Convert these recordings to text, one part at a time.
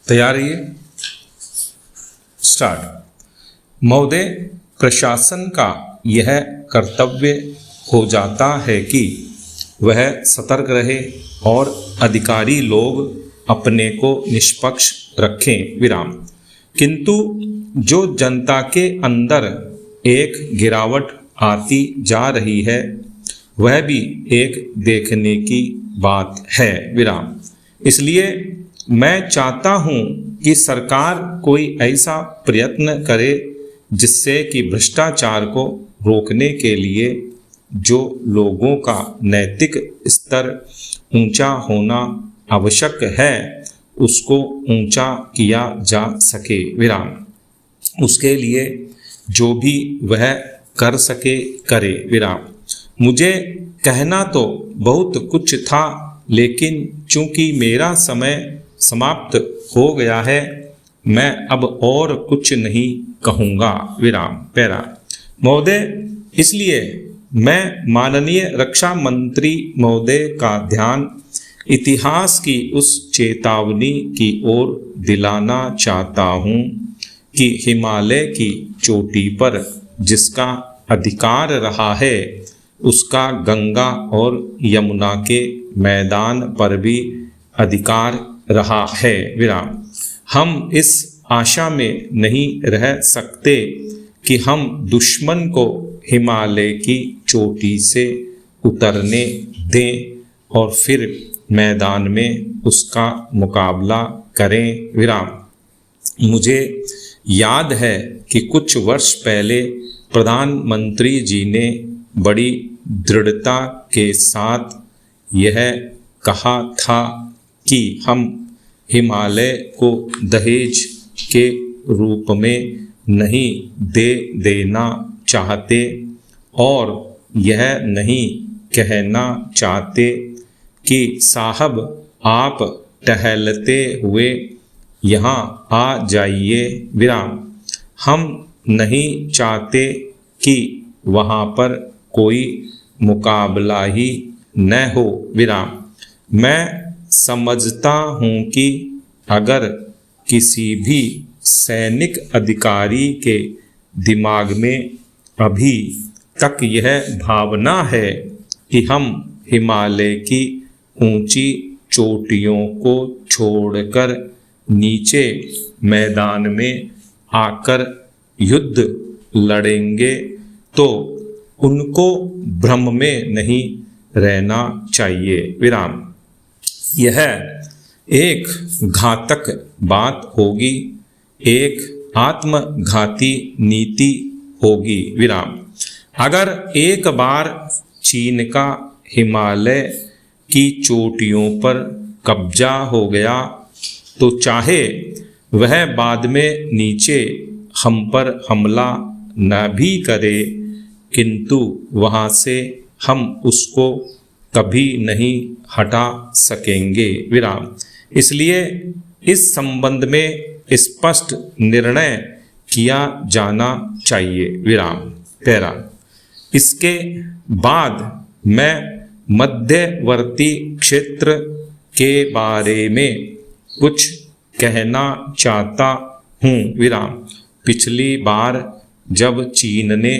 तैयार रहिए। स्टार्ट। महोदय, प्रशासन का यह कर्तव्य हो जाता है कि वह सतर्क रहे और अधिकारी लोग अपने को निष्पक्ष रखें विराम। किंतु जो जनता के अंदर एक गिरावट आती जा रही है वह भी एक देखने की बात है विराम। इसलिए मैं चाहता हूं कि सरकार कोई ऐसा प्रयत्न करे जिससे कि भ्रष्टाचार को रोकने के लिए जो लोगों का नैतिक स्तर ऊंचा होना आवश्यक है उसको ऊंचा किया जा सके विराम। उसके लिए जो भी वह कर सके करे विराम। मुझे कहना तो बहुत कुछ था, लेकिन चूंकि मेरा समय समाप्त हो गया है मैं अब और कुछ नहीं कहूँगा विराम। पैरा। महोदय, इसलिए मैं माननीय रक्षा मंत्री महोदय का ध्यान इतिहास की उस चेतावनी की ओर दिलाना चाहता हूँ कि हिमालय की चोटी पर जिसका अधिकार रहा है उसका गंगा और यमुना के मैदान पर भी अधिकार रहा है विराम। हम इस आशा में नहीं रह सकते कि हम दुश्मन को हिमालय की चोटी से उतरने दें और फिर मैदान में उसका मुकाबला करें विराम। मुझे याद है कि कुछ वर्ष पहले प्रधानमंत्री जी ने बड़ी दृढ़ता के साथ यह कहा था कि हम हिमालय को दहेज के रूप में नहीं दे देना चाहते और यह नहीं कहना चाहते कि साहब आप टहलते हुए यहाँ आ जाइए विराम। हम नहीं चाहते कि वहाँ पर कोई मुकाबला ही न हो विराम। मैं समझता हूँ कि अगर किसी भी सैनिक अधिकारी के दिमाग में अभी तक यह भावना है कि हम हिमालय की ऊंची चोटियों को छोड़कर नीचे मैदान में आकर युद्ध लड़ेंगे तो उनको भ्रम में नहीं रहना चाहिए विराम। यह एक घातक बात होगी, एक आत्मघाती नीति होगी विराम। अगर एक बार चीन का हिमालय की चोटियों पर कब्जा हो गया तो चाहे वह बाद में नीचे हम पर हमला न भी करे, किंतु वहाँ से हम उसको कभी नहीं हटा सकेंगे विराम। इसलिए इस संबंध में स्पष्ट निर्णय किया जाना चाहिए विराम। पैरा। इसके बाद मैं मध्यवर्ती क्षेत्र के बारे में कुछ कहना चाहता हूँ विराम। पिछली बार जब चीन ने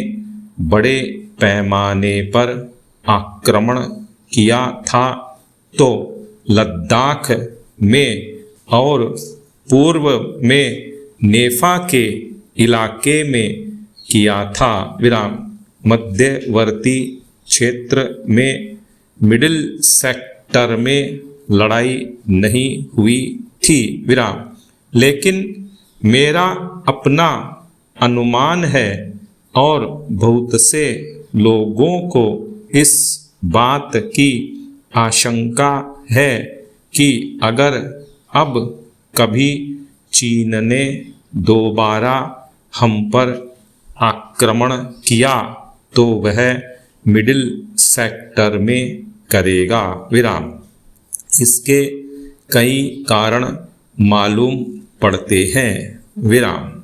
बड़े पैमाने पर आक्रमण किया था तो लद्दाख में और पूर्व में नेफा के इलाके में किया था विराम। मध्यवर्ती क्षेत्र में मिडिल सेक्टर में लड़ाई नहीं हुई थी विराम, लेकिन मेरा अपना अनुमान है और बहुत से लोगों को इस बात की आशंका है कि अगर अब कभी चीन ने दोबारा हम पर आक्रमण किया तो वह मिडिल सेक्टर में करेगा विराम। इसके कई कारण मालूम पड़ते हैं विराम।